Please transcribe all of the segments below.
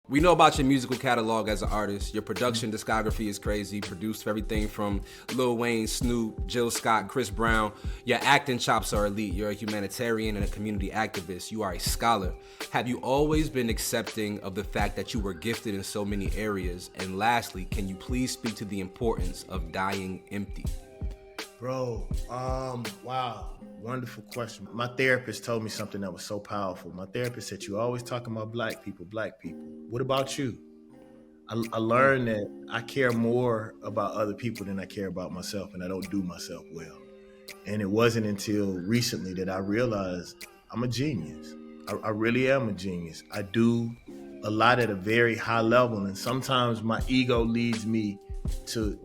We know about your musical catalog as an artist. Your production discography is crazy. Produced for everything from Lil Wayne, Snoop, Jill Scott, Chris Brown. Your acting chops are elite. You're a humanitarian and a community activist. You are a scholar. Have you always been accepting of the fact that you were gifted in so many areas? And lastly, can you please speak to the importance of dying empty? Bro, wow, wonderful question. My therapist told me something that was so powerful. My therapist said, "You always talking about black people, black people. What about you?" I learned that I care more about other people than I care about myself, and I don't do myself well. And it wasn't until recently that I realized I'm a genius. I really am a genius. I do a lot at a very high level, and sometimes my ego leads me to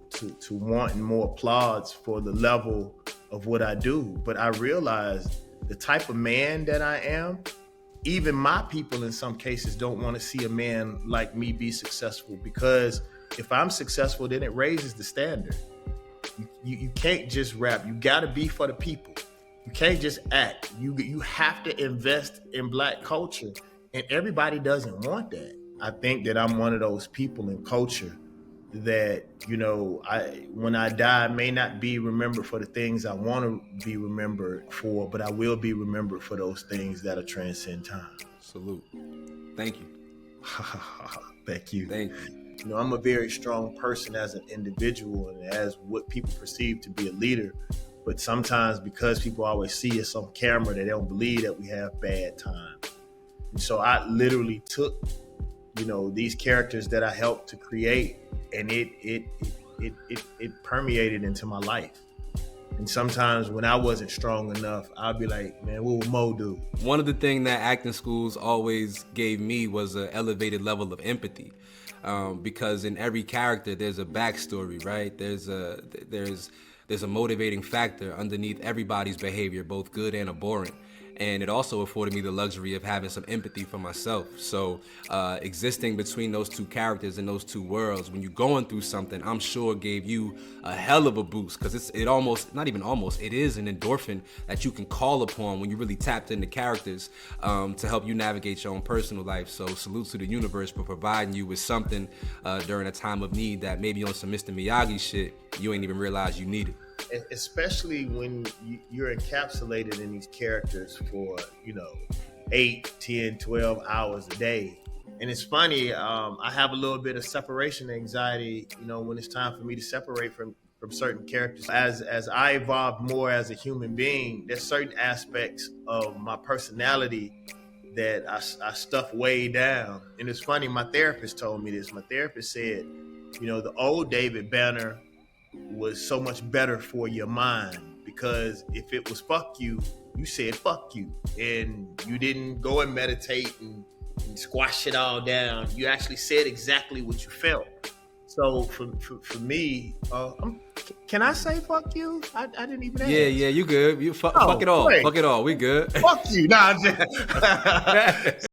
wanting more applause for the level of what I do. But I realized the type of man that I am, even my people in some cases don't want to see a man like me be successful, because if I'm successful, then it raises the standard. You can't just rap. You got to be for the people. You can't just act. You have to invest in black culture, and everybody doesn't want that. I think that I'm one of those people in culture that, when I die, I may not be remembered for the things I want to be remembered for, but I will be remembered for those things that'll transcend time. Salute. Thank you. Thank you. Thank you. I'm a very strong person as an individual and as what people perceive to be a leader. But sometimes because people always see us on camera, they don't believe that we have bad times. And so I literally took, these characters that I helped to create, and it permeated into my life. And sometimes when I wasn't strong enough, I'd be like, man, what would Mo do? One of the things that acting schools always gave me was an elevated level of empathy. Because in every character, there's a backstory, right? There's a motivating factor underneath everybody's behavior, both good and abhorrent. And it also afforded me the luxury of having some empathy for myself. So existing between those two characters and those two worlds, when you're going through something, I'm sure gave you a hell of a boost, because it is an endorphin that you can call upon when you really tapped into characters to help you navigate your own personal life. So salute to the universe for providing you with something during a time of need that maybe on some Mr. Miyagi shit, you ain't even realize you needed. Especially when you're encapsulated in these characters for 8, 10, 12 hours a day. And it's funny, I have a little bit of separation anxiety when it's time for me to separate from certain characters. As I evolve more as a human being, there's certain aspects of my personality that I stuff way down. And it's funny, my therapist told me this. My therapist said, the old David Banner was so much better for your mind, because if it was fuck you, you said fuck you, and you didn't go and meditate and squash it all down. You actually said exactly what you felt. So for me, can I say fuck you? I didn't even ask. Yeah, you good. Fuck it all. Great. Fuck it all. We good. Fuck you. Nah, I'm just